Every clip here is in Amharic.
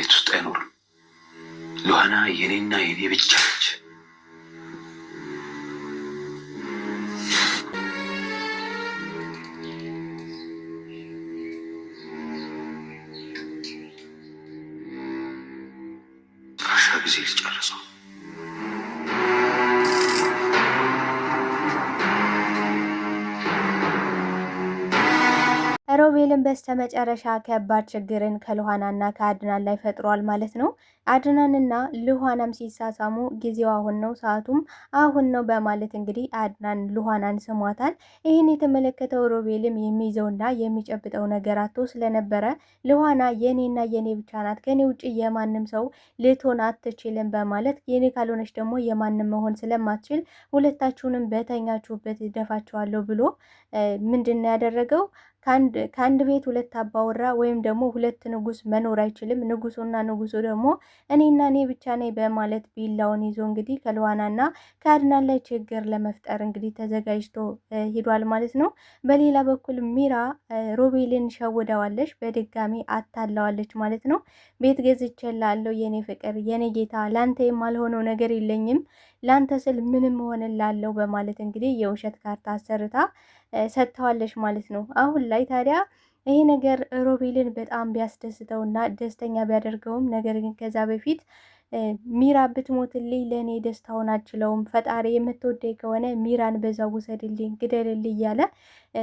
ቤት ውስጥ አይኖርም። ሉሃና የኔና የኔ ብቻ ነች። ጊዜ ልጨርሰው። ሮቤልን በስተመጨረሻ ከባድ ችግርን ከሉሃናና ከአድናን ላይ ፈጥሯል ማለት ነው። አድናንና ሉሃናም ሲሳሳሙ ጊዜው አሁን ነው፣ ሰዓቱም አሁን ነው በማለት እንግዲህ አድናን ሉሃናን ስሟታል። ይህን የተመለከተው ሮቤልም የሚይዘውና የሚጨብጠው ነገር አቶ ስለነበረ ሉሃና የኔና የኔ ብቻ ናት፣ ከኔ ውጭ የማንም ሰው ልትሆን አትችልም በማለት የኔ ካልሆነች ደግሞ የማንም መሆን ስለማትችል ሁለታችሁንም በተኛችሁበት ደፋችኋለሁ ብሎ ምንድን ነው ያደረገው? ከአንድ ቤት ሁለት አባወራ ወይም ደግሞ ሁለት ንጉስ መኖር አይችልም። ንጉሱና ንጉሱ ደግሞ እኔና እኔ ብቻ ነኝ በማለት ቢላውን ይዞ እንግዲህ ከሉሃናና ከአድናን ላይ ችግር ለመፍጠር እንግዲህ ተዘጋጅቶ ሂዷል ማለት ነው። በሌላ በኩል ሚራ ሮቤልን ሸውደዋለች፣ በድጋሚ አታለዋለች ማለት ነው። ቤት ገዝቼልሃለሁ የኔ ፍቅር፣ የኔ ጌታ፣ ላንተ የማልሆነው ነገር የለኝም፣ ላንተ ስል ምንም ሆንላለሁ በማለት እንግዲህ የውሸት ካርታ አሰርታ ሰጥተዋለች ማለት ነው። አሁን ላይ ታዲያ ይሄ ነገር ሮቤልን በጣም ቢያስደስተውና ደስተኛ ቢያደርገውም ነገር ግን ከዛ በፊት ሚራ ብትሞትልኝ ለእኔ ደስታውን አችለውም፣ ፈጣሪ የምትወደኝ ከሆነ ሚራን በዛው ውሰድልኝ፣ ግደልልኝ እያለ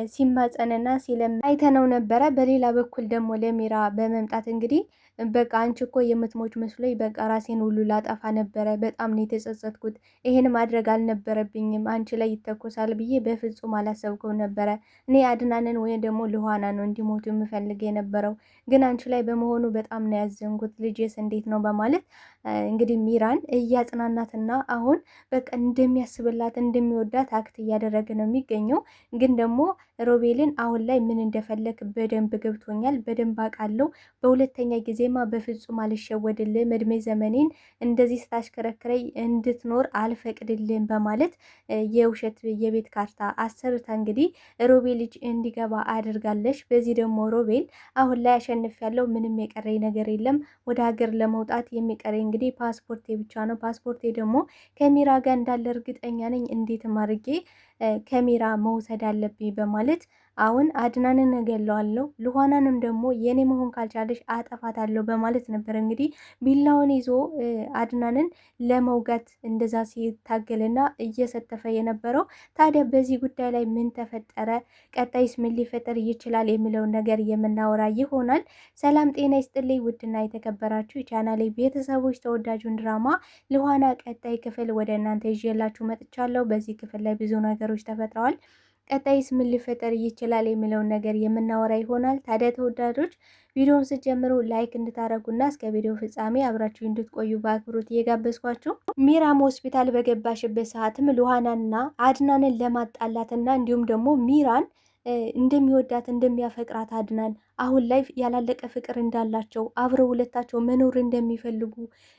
ሲማጸንና ሲለም አይተነው ነበረ። በሌላ በኩል ደግሞ ለሚራ በመምጣት እንግዲህ በቃ አንቺ እኮ የምትሞች መስሎኝ በቃ ራሴን ሁሉ ላጠፋ ነበረ፣ በጣም ነው የተጸጸትኩት፣ ይሄን ማድረግ አልነበረብኝም፣ አንቺ ላይ ይተኮሳል ብዬ በፍጹም አላሰብኩም ነበረ። እኔ አድናንን ወይም ደግሞ ሉሃና ነው እንዲሞቱ የምፈልግ የነበረው፣ ግን አንቺ ላይ በመሆኑ በጣም ነው ያዘንኩት፣ ልጄስ እንዴት ነው በማለት እንግዲህ ሚራን እያጽናናትና አሁን በቃ እንደሚያስብላት እንደሚወዳት አክት እያደረገ ነው የሚገኘው። ግን ደግሞ ሮቤልን አሁን ላይ ምን እንደፈለክ በደንብ ገብቶኛል፣ በደንብ አውቃለሁ። በሁለተኛ ጊዜማ በፍጹም አልሸወድልም፣ እድሜ ዘመኔን እንደዚህ ስታሽከረክረኝ እንድትኖር አልፈቅድልም በማለት የውሸት የቤት ካርታ አሰርታ እንግዲህ ሮቤል ልጅ እንዲገባ አድርጋለች። በዚህ ደግሞ ሮቤል አሁን ላይ አሸንፍ ያለው ምንም የቀረኝ ነገር የለም፣ ወደ ሀገር ለመውጣት የሚቀረኝ እንግዲህ ፓስፖርቴ ብቻ ነው። ፓስፖርቴ ደግሞ ከሚራ ጋር እንዳለ እርግጠኛ ነኝ። እንዴትም አድርጌ ከሚራ መውሰድ አለብኝ በማለት አሁን አድናንን እገለዋለሁ፣ ሉሃናንም ደግሞ የኔ መሆን ካልቻለች አጠፋታለሁ በማለት ነበር እንግዲህ ቢላውን ይዞ አድናንን ለመውጋት እንደዛ ሲታገልና እየሰተፈ የነበረው። ታዲያ በዚህ ጉዳይ ላይ ምን ተፈጠረ፣ ቀጣይስ ምን ሊፈጠር ይችላል የሚለውን ነገር የምናወራ ይሆናል። ሰላም ጤና ይስጥልኝ ውድና የተከበራችሁ የቻናሌ ቤተሰቦች፣ ተወዳጁን ድራማ ሉሃና ቀጣይ ክፍል ወደ እናንተ ይዤላችሁ መጥቻለሁ። በዚህ ክፍል ላይ ብዙ ነገሮች ተፈጥረዋል። ቀጣይስ ምን ሊፈጠር ይችላል የሚለውን ነገር የምናወራ ይሆናል። ታዲያ ተወዳጆች ቪዲዮውን ስትጀምሩ ላይክ እንድታረጉና እስከ ቪዲዮ ፍጻሜ አብራችሁ እንድትቆዩ በአክብሮት እየጋበዝኳችሁ፣ ሚራም ሆስፒታል በገባሽበት ሰዓትም ሉሃናና አድናንን ለማጣላትና እንዲሁም ደግሞ ሚራን እንደሚወዳት እንደሚያፈቅራት አድናን አሁን ላይ ያላለቀ ፍቅር እንዳላቸው አብረው ሁለታቸው መኖር እንደሚፈልጉ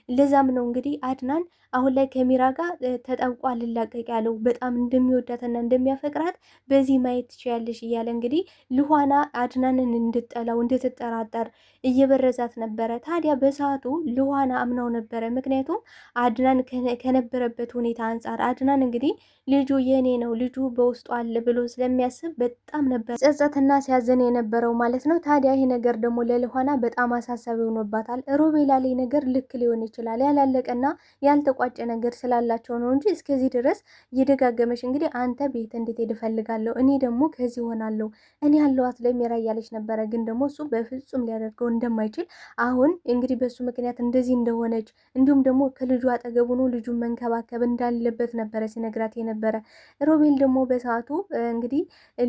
ለዛም ነው እንግዲህ አድናን አሁን ላይ ከሚራ ጋር ተጠብቆ አልላቀቅ ያለው በጣም እንደሚወዳትና እንደሚያፈቅራት በዚህ ማየት ትችያለሽ እያለ እንግዲህ ሉሃና አድናንን እንድጠላው እንድትጠራጠር እየበረዛት ነበረ። ታዲያ በሰዓቱ ሉሃና አምናው ነበረ። ምክንያቱም አድናን ከነበረበት ሁኔታ አንጻር አድናን እንግዲህ ልጁ የኔ ነው ልጁ በውስጡ አለ ብሎ ስለሚያስብ በጣም ነበር ጸጸትና ሲያዘን የነበረው ማለት ነው። ታዲያ ይሄ ነገር ደግሞ ለሉሃና በጣም አሳሳቢ ሆኖባታል። ሮቤል ላይ ነገር ልክ ሊሆን ይችላል ያላለቀና ያልተቋጨ ነገር ስላላቸው ነው እንጂ እስከዚህ ድረስ እየደጋገመሽ እንግዲህ አንተ ቤት እንዴት ሄድ እፈልጋለሁ፣ እኔ ደግሞ ከዚህ ሆናለሁ፣ እኔ ያለዋት ለሚራ እያለች ነበረ። ግን ደግሞ እሱ በፍጹም ሊያደርገው እንደማይችል አሁን እንግዲህ በሱ ምክንያት እንደዚህ እንደሆነች እንዲሁም ደግሞ ከልጁ አጠገቡ ነው ልጁን መንከባከብ እንዳለበት ነበረ ሲነግራት የነበረ። ሮቤል ደግሞ በሰዓቱ እንግዲህ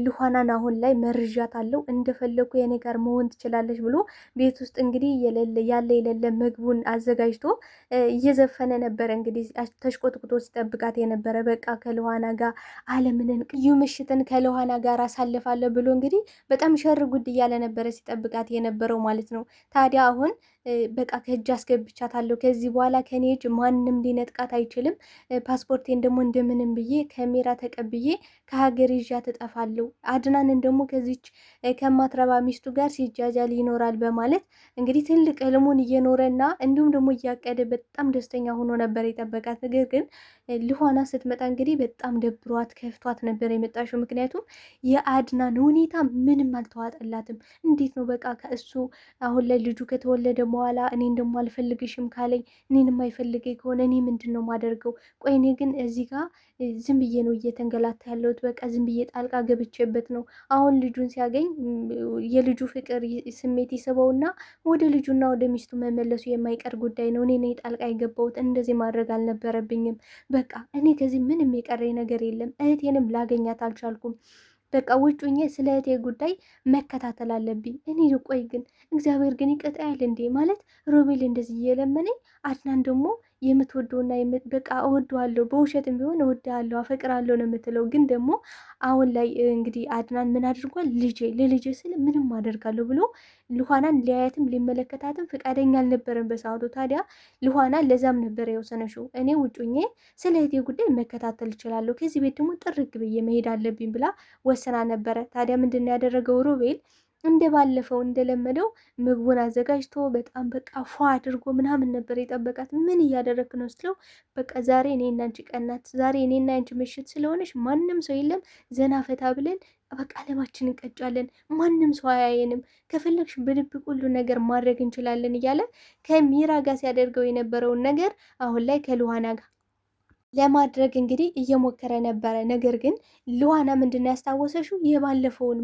ሉሃናን አሁን ላይ መርዣት አለው እንደፈለኩ የኔ ጋር መሆን ትችላለች ብሎ ቤት ውስጥ እንግዲህ ያለ የሌለ ምግቡን አዘጋጅቶ እየዘፈነ ነበረ። እንግዲህ ተሽቆጥቁጦ ሲጠብቃት የነበረ በቃ ከሉሃና ጋር አለምንን ቅዩ ምሽትን ከሉሃና ጋር አሳልፋለሁ ብሎ እንግዲህ በጣም ሸር ጉድ እያለ ነበረ ሲጠብቃት የነበረው ማለት ነው። ታዲያ አሁን በቃ ከእጅ አስገብቻታለሁ። ከዚህ በኋላ ከኔ እጅ ማንም ሊነጥቃት አይችልም። ፓስፖርቴን ደግሞ እንደምንም ብዬ ከሜራ ተቀብዬ ከሀገር ይዣት እጠፋለሁ። አድናንን ደግሞ ከዚች ከማትረባ ሚስቱ ጋር ሲጃጃል ይኖራል በማለት እንግዲህ ትልቅ ህልሙን እየኖረና እንዲሁም ደግሞ እያቀደ በጣም ደስተኛ ሆኖ ነበር የጠበቃት። ነገር ግን ልኋና ስትመጣ እንግዲህ በጣም ደብሯት ከፍቷት ነበር የመጣችው። ምክንያቱም የአድናን ሁኔታ ምንም አልተዋጠላትም። እንዴት ነው በቃ ከእሱ አሁን ላይ ልጁ ከተወለደ በኋላ እኔን ደግሞ አልፈልግሽም ካለኝ፣ እኔን የማይፈልገኝ ከሆነ እኔ ምንድን ነው ማደርገው? ቆይ እኔ ግን እዚህ ጋር ዝም ብዬ ነው እየተንገላታ ያለሁት። በቃ ዝም ብዬ ጣልቃ ገብቼበት ነው። አሁን ልጁን ሲያገኝ የልጁ ፍቅር ስሜት ይስበውና ወደ ልጁና ወደ ሚስቱ መመለሱ የማይቀር ጉዳይ ነው። እኔ ነኝ ጣልቃ የገባሁት። እንደዚህ ማድረግ አልነበረብኝም። በቃ እኔ ከዚህ ምንም የቀረኝ ነገር የለም። እህቴንም ላገኛት አልቻልኩም። በቃ ውጩኜ ስለ እህቴ ጉዳይ መከታተል አለብኝ። እኔ ቆይ ግን እግዚአብሔር ግን ይቀጣያል እንዴ? ማለት ሮቤል እንደዚህ እየለመነኝ አድናን ደግሞ የምትወደውና በቃ እወደዋለሁ፣ በውሸትም ቢሆን እወደዋለሁ፣ አፈቅራለሁ ነው የምትለው። ግን ደግሞ አሁን ላይ እንግዲህ አድናን ምን አድርጓል? ለልጄ ስል ምንም አደርጋለሁ ብሎ ልኋናን ሊያያትም ሊመለከታትም ፈቃደኛ አልነበረም በሰዓቱ። ታዲያ ልኋና ለዛም ነበር የወሰነችው። እኔ ውጩኜ ስለ እህቴ ጉዳይ መከታተል እችላለሁ፣ ከዚህ ቤት ደግሞ ጥርግ ብዬ መሄድ አለብኝ ብላ ወስና ነበረ። ታዲያ ምንድን ነው ያደረገው ሮቤል? እንደ ባለፈው እንደለመደው ምግቡን አዘጋጅቶ በጣም በቃ ፏ አድርጎ ምናምን ነበር የጠበቃት። ምን እያደረክ ነው ስለው፣ በቃ ዛሬ እኔና አንቺ ቀናት፣ ዛሬ እኔና አንቺ ምሽት ስለሆነች ማንም ሰው የለም፣ ዘና ፈታ ብለን በቃ አለማችን እንቀጫለን፣ ማንም ሰው አያየንም፣ ከፈለግሽ በድብቅ ሁሉ ነገር ማድረግ እንችላለን እያለ ከሚራ ጋር ሲያደርገው የነበረውን ነገር አሁን ላይ ከልኋና ጋር ለማድረግ እንግዲህ እየሞከረ ነበረ። ነገር ግን ልዋና ምንድን ነው ያስታወሰሽው?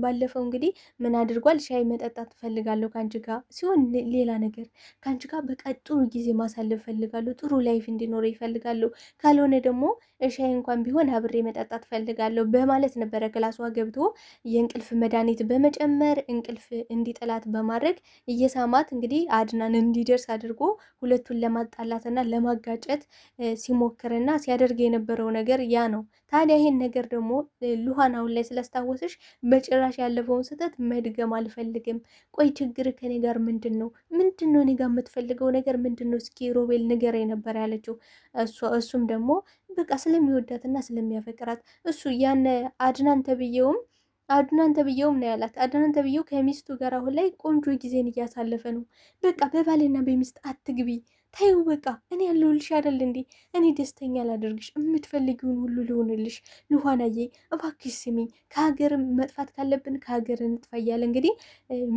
ባለፈው እንግዲህ ምን አድርጓል? ሻይ መጠጣት ትፈልጋለሁ ከአንቺ ጋር ሲሆን ሌላ ነገር ከአንቺ ጋር በቃ ጥሩ ጊዜ ማሳለፍ ፈልጋለሁ፣ ጥሩ ላይፍ እንዲኖረ ይፈልጋለሁ፣ ካልሆነ ደግሞ ሻይ እንኳን ቢሆን አብሬ መጠጣት ፈልጋለሁ በማለት ነበረ ክላሷ ገብቶ የእንቅልፍ መድኃኒት በመጨመር እንቅልፍ እንዲጥላት በማድረግ እየሳማት እንግዲህ አድናን እንዲደርስ አድርጎ ሁለቱን ለማጣላትና ለማጋጨት ሲሞክርና ሲያደርግ የነበረው ነገር ያ ነው። ታዲያ ይሄን ነገር ደግሞ ሉሃን አሁን ላይ ስላስታወሰሽ በጭራሽ ያለፈውን ስህተት መድገም አልፈልግም። ቆይ ችግር ከኔ ጋር ምንድን ነው? እኔ ጋር የምትፈልገው ነገር ምንድን ነው? እስኪ ሮቤል ንገረኝ ነበር ያለችው። እሱም ደግሞ በቃ ስለሚወዳትና ስለሚያፈቅራት እሱ ያነ አድናን ተብዬውም ነው ያላት። አድናን ተብዬው ከሚስቱ ጋር አሁን ላይ ቆንጆ ጊዜን እያሳለፈ ነው። በቃ በባልና በሚስት አትግቢ ታዩ በቃ እኔ ያለሁልሽ አይደል እንዴ? እኔ ደስተኛ ላደርግሽ፣ የምትፈልጊውን ሁሉ ልሆንልሽ። ልኋናዬ እባክሽ ስሚኝ፣ ከሀገርም መጥፋት ካለብን ከሀገር እንጥፋ እያለ እንግዲህ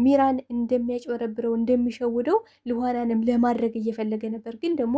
ሚራን እንደሚያጭበረብረው እንደሚሸውደው ልኋናንም ለማድረግ እየፈለገ ነበር። ግን ደግሞ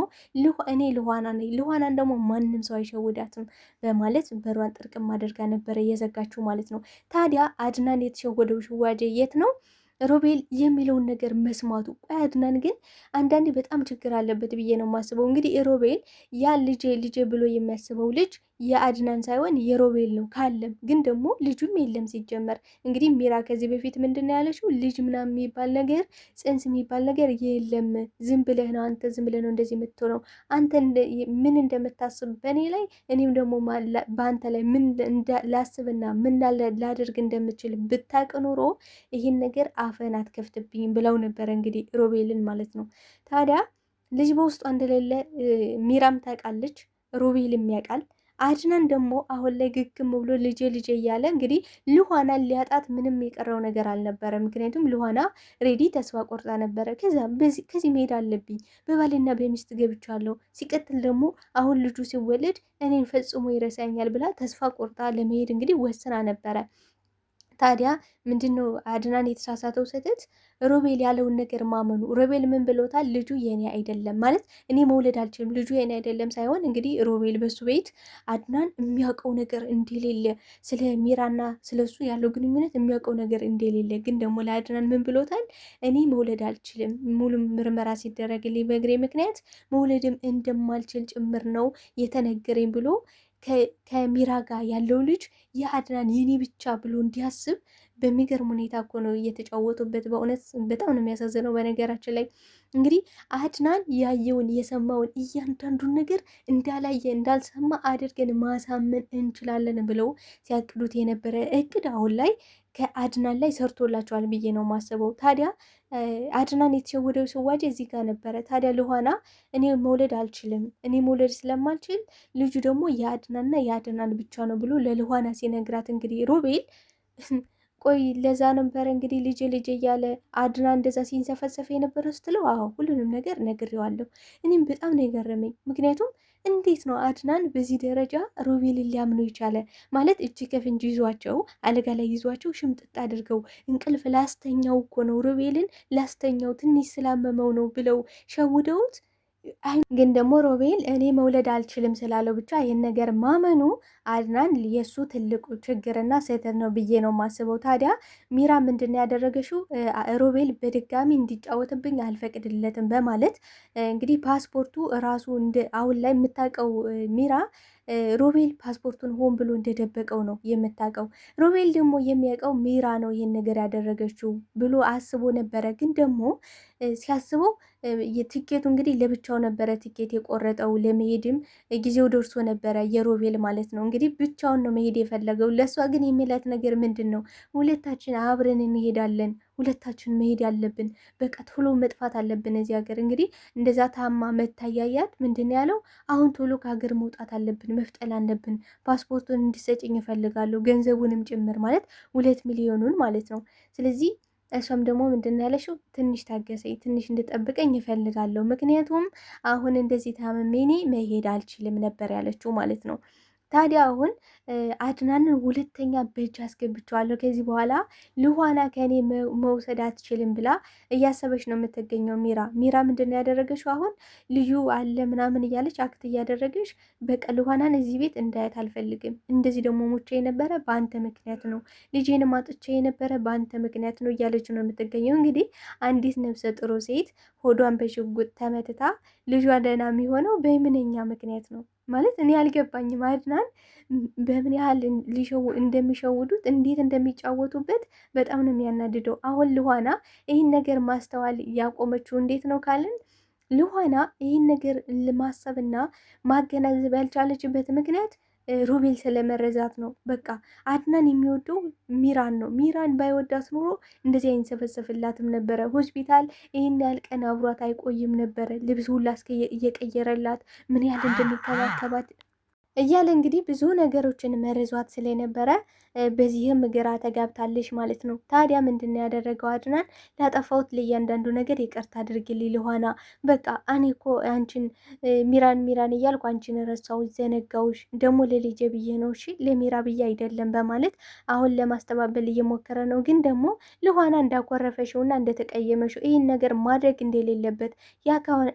እኔ ልኋና ነኝ፣ ልኋናን ደግሞ ማንም ሰው አይሸውዳትም በማለት በሯን ጥርቅም አድርጋ ነበረ እየዘጋችው ማለት ነው። ታዲያ አድናን የተሸወደው ሽዋጄ የት ነው? ሮቤል የሚለውን ነገር መስማቱ። ቆይ አድናን ግን አንዳንዴ በጣም ችግር አለበት ብዬ ነው የማስበው። እንግዲህ ሮቤል ያ ልጄ ብሎ የሚያስበው ልጅ የአድናን ሳይሆን የሮቤል ነው ካለም፣ ግን ደግሞ ልጁም የለም ሲጀመር። እንግዲህ ሚራ ከዚህ በፊት ምንድን ነው ያለችው? ልጅ ምናምን የሚባል ነገር ጽንስ የሚባል ነገር የለም፣ ዝም ብለህ ነው አንተ፣ ዝም ብለህ ነው እንደዚህ የምትሆነው አንተ ምን እንደምታስብ በእኔ ላይ እኔም ደግሞ በአንተ ላይ ምን ላስብና ምን ላደርግ እንደምችል ብታቅ ኖሮ ይህን ነገር አፈን አትከፍትብኝም ብለው ነበረ እንግዲህ ሮቤልን ማለት ነው። ታዲያ ልጅ በውስጧ እንደሌለ ሚራም ታውቃለች፣ ሮቤልም ያውቃል። አድናን ደግሞ አሁን ላይ ግግም ብሎ ልጄ እያለ እንግዲህ ልኋናን ሊያጣት ምንም የቀረው ነገር አልነበረ። ምክንያቱም ልኋና ሬዲ ተስፋ ቆርጣ ነበረ። ከዚህ መሄድ አለብኝ፣ በባልና በሚስት ገብቻለሁ፣ ሲቀጥል ደግሞ አሁን ልጁ ሲወለድ እኔን ፈጽሞ ይረሳኛል ብላ ተስፋ ቆርጣ ለመሄድ እንግዲህ ወስና ነበረ። ታዲያ ምንድነው አድናን የተሳሳተው ስህተት? ሮቤል ያለውን ነገር ማመኑ። ሮቤል ምን ብሎታል? ልጁ የኔ አይደለም ማለት እኔ መውለድ አልችልም፣ ልጁ የኔ አይደለም ሳይሆን እንግዲህ ሮቤል በሱ ቤት አድናን የሚያውቀው ነገር እንደሌለ፣ ስለ ሚራና ስለሱ ያለው ግንኙነት የሚያውቀው ነገር እንደሌለ፣ ግን ደግሞ ለአድናን ምን ብሎታል? እኔ መውለድ አልችልም፣ ሙሉ ምርመራ ሲደረግልኝ በእግሬ ምክንያት መውለድም እንደማልችል ጭምር ነው የተነገረኝ ብሎ ከሚራ ጋር ያለው ልጅ የአድናን የኔ ብቻ ብሎ እንዲያስብ በሚገርም ሁኔታ እኮ ነው እየተጫወቱበት። በእውነት በጣም ነው የሚያሳዝነው። በነገራችን ላይ እንግዲህ አድናን ያየውን የሰማውን እያንዳንዱን ነገር እንዳላየ እንዳልሰማ አድርገን ማሳመን እንችላለን ብለው ሲያቅዱት የነበረ እቅድ አሁን ላይ ከአድናን ላይ ሰርቶላቸዋል ብዬ ነው ማስበው። ታዲያ አድናን የተሸወደው ስዋጅ እዚህ ጋር ነበረ። ታዲያ ልኋና እኔ መውለድ አልችልም፣ እኔ መውለድ ስለማልችል ልጁ ደግሞ የአድናንና የአድናን ብቻ ነው ብሎ ለልኋና ሲነግራት እንግዲህ ሮቤል ቆይ ለዛ ነበረ እንግዲህ ልጅ እያለ አድና እንደዛ ሲንሰፈሰፍ የነበረ ስትለው፣ አዎ ሁሉንም ነገር ነግሬዋለሁ። እኔም በጣም ነው የገረመኝ። ምክንያቱም እንዴት ነው አድናን በዚህ ደረጃ ሮቤልን ሊያምኑ ይቻለ? ማለት እጅ ከፍንጅ ይዟቸው አልጋ ላይ ይዟቸው ሽምጥጥ አድርገው እንቅልፍ ላስተኛው እኮ ነው ሮቤልን ላስተኛው ትንሽ ስላመመው ነው ብለው ሸውደውት ግን ደግሞ ሮቤል እኔ መውለድ አልችልም ስላለው ብቻ ይህን ነገር ማመኑ አድናን የእሱ ትልቁ ችግርና ስህተት ነው ብዬ ነው ማስበው። ታዲያ ሚራ ምንድን ነው ያደረገችው? ሮቤል በድጋሚ እንዲጫወትብኝ አልፈቅድለትም በማለት እንግዲህ ፓስፖርቱ ራሱ አሁን ላይ የምታውቀው ሚራ ሮቤል ፓስፖርቱን ሆን ብሎ እንደደበቀው ነው የምታውቀው። ሮቤል ደግሞ የሚያውቀው ሚራ ነው ይህን ነገር ያደረገችው ብሎ አስቦ ነበረ። ግን ደግሞ ሲያስበው ትኬቱ እንግዲህ ለብቻው ነበረ ትኬት የቆረጠው። ለመሄድም ጊዜው ደርሶ ነበረ የሮቤል ማለት ነው። እንግዲህ ብቻውን ነው መሄድ የፈለገው። ለእሷ ግን የሚላት ነገር ምንድን ነው? ሁለታችን አብረን እንሄዳለን፣ ሁለታችን መሄድ ያለብን በቃ ቶሎ መጥፋት አለብን እዚህ ሀገር። እንግዲህ እንደዛ ታማ መታያያት ምንድን ያለው አሁን ቶሎ ከሀገር መውጣት አለብን፣ መፍጠል አለብን። ፓስፖርቱን እንዲሰጭኝ እፈልጋለሁ፣ ገንዘቡንም ጭምር ማለት 2 ሚሊዮኑን ማለት ነው። ስለዚህ እሷም ደግሞ ምንድን ያለሽው ትንሽ ታገሰኝ፣ ትንሽ እንድጠብቀኝ እፈልጋለሁ፣ ምክንያቱም አሁን እንደዚህ ታመሜ እኔ መሄድ አልችልም ነበር ያለችው ማለት ነው። ታዲያ አሁን አድናንን ሁለተኛ በእጅ አስገብቸዋለሁ፣ ከዚህ በኋላ ልኋና ከእኔ መውሰድ አትችልም ብላ እያሰበች ነው የምትገኘው። ሚራ ምንድን ነው ያደረገችው? አሁን ልዩ አለ ምናምን እያለች አክት እያደረገች በቃ ልኋናን እዚህ ቤት እንዳያት አልፈልግም፣ እንደዚህ ደግሞ ሞቼ የነበረ በአንተ ምክንያት ነው፣ ልጄንም አጥቼ የነበረ በአንተ ምክንያት ነው እያለች ነው የምትገኘው። እንግዲህ አንዲት ነፍሰ ጥሩ ሴት ሆዷን በሽጉጥ ተመትታ ልጇ ደህና የሚሆነው በምንኛ ምክንያት ነው? ማለት እኔ አልገባኝም። አድናን በምን ያህል እንደሚሸውዱት እንዴት እንደሚጫወቱበት በጣም ነው የሚያናድደው። አሁን ልኋና ይህን ነገር ማስተዋል ያቆመችው እንዴት ነው ካልን ልኋና ይህን ነገር ማሰብና ማገናዘብ ያልቻለችበት ምክንያት ሮቤል ስለመረዛት ነው። በቃ አድናን የሚወደው ሚራን ነው። ሚራን ባይወዳት ኖሮ እንደዚህ አይንሰፈሰፍላትም ነበረ። ሆስፒታል ይህን ያህል ቀን አብሯት አይቆይም ነበረ። ልብስ ሁላ እየቀየረላት ምን ያህል እንደሚከባከባት እያለ እንግዲህ ብዙ ነገሮችን መርዟት ስለነበረ በዚህም ግራ ተጋብታለች ማለት ነው። ታዲያ ምንድን ነው ያደረገው አድናን? ላጠፋሁት ለእያንዳንዱ ነገር ይቅርታ አድርግልኝ ልኋና፣ በቃ እኔ እኮ አንቺን ሚራን እያልኩ አንቺን ረሳሁሽ፣ ዘነጋውሽ፣ ደግሞ ለልጄ ብዬ ነው እሺ ለሚራ ብዬ አይደለም በማለት አሁን ለማስተባበል እየሞከረ ነው። ግን ደግሞ ልኋና እንዳኮረፈሽውና እንደተቀየመሽው ይህን ነገር ማድረግ እንደሌለበት ያ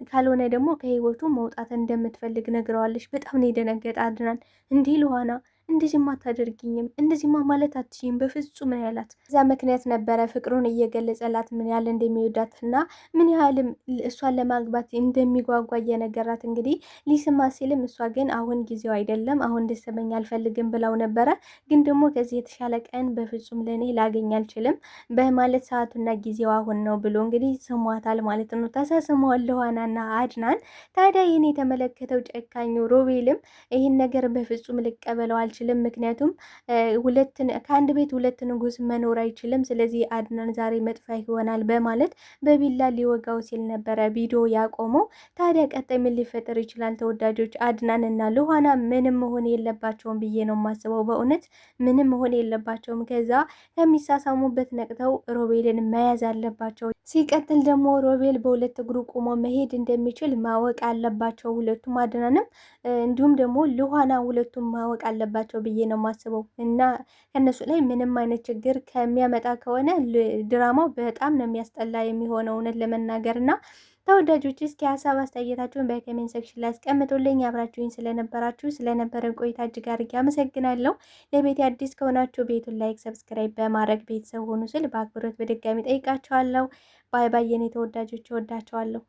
ካልሆነ ደግሞ ከህይወቱ መውጣት እንደምትፈልግ ነግረዋለች። በጣም ነው የደነገጠ አድናን። እንዲህ ልኋና እንደዚህማ አታደርጊኝም፣ እንደዚህማ ማለት አትችይም በፍጹም ነው ያላት። እዛ ምክንያት ነበረ ፍቅሩን እየገለጸላት ምን ያህል እንደሚወዳት እና ምን ያህልም እሷን ለማግባት እንደሚጓጓ እየነገራት እንግዲህ ሊስማ ሲልም እሷ ግን አሁን ጊዜው አይደለም፣ አሁን እንድትሰማኝ አልፈልግም ብላው ነበረ። ግን ደግሞ ከዚህ የተሻለ ቀን በፍጹም ለእኔ ላገኝ አልችልም በማለት ሰዓቱና ጊዜው አሁን ነው ብሎ እንግዲህ ስሟታል ማለት ነው። ተሳስመዋል ልኋናና አድናን። ታዲያ ይህን የተመለከተው ጨካኙ ሮቤልም ይህን ነገር በፍጹም ልቀበለው አልችልም፣ ምክንያቱም ከአንድ ቤት ሁለት ንጉስ መኖር አይችልም፣ ስለዚህ አድናን ዛሬ መጥፋት ይሆናል በማለት በቢላ ሊወጋው ሲል ነበረ ቪዲዮ ያቆመው። ታዲያ ቀጣይ ምን ሊፈጠር ይችላል? ተወዳጆች አድናን እና ልኋና ምንም መሆን የለባቸውም ብዬ ነው የማስበው። በእውነት ምንም መሆን የለባቸውም። ከዛ ከሚሳሳሙበት ነቅተው ሮቤልን መያዝ አለባቸው። ሲቀጥል ደግሞ ሮቤል በሁለት እግሩ ቆሞ መሄድ እንደሚችል ማወቅ አለባቸው ሁለቱም፣ አድናንም እንዲሁም ደግሞ ልኋና ሁለቱም ማወቅ አለባቸው ብዬ ነው የማስበው። እና ከነሱ ላይ ምንም አይነት ችግር ከሚያመጣ ከሆነ ድራማው በጣም ነው የሚያስጠላ የሚሆነው እውነት ለመናገር እና ተወዳጆች እስኪ ሀሳብ አስተያየታችሁን በኮሜንት ሴክሽን ላይ አስቀምጡልኝ። አብራችሁኝ ስለነበረን ቆይታ እጅግ አድርጌ አመሰግናለሁ። ለቤት አዲስ ከሆናችሁ ቤቱን ላይክ፣ ሰብስክራይብ በማድረግ ቤተሰብ ሆኑ ስል በአክብሮት በድጋሚ ጠይቃችኋለሁ። ባይ ባይ የኔ ተወዳጆች፣ እወዳችኋለሁ።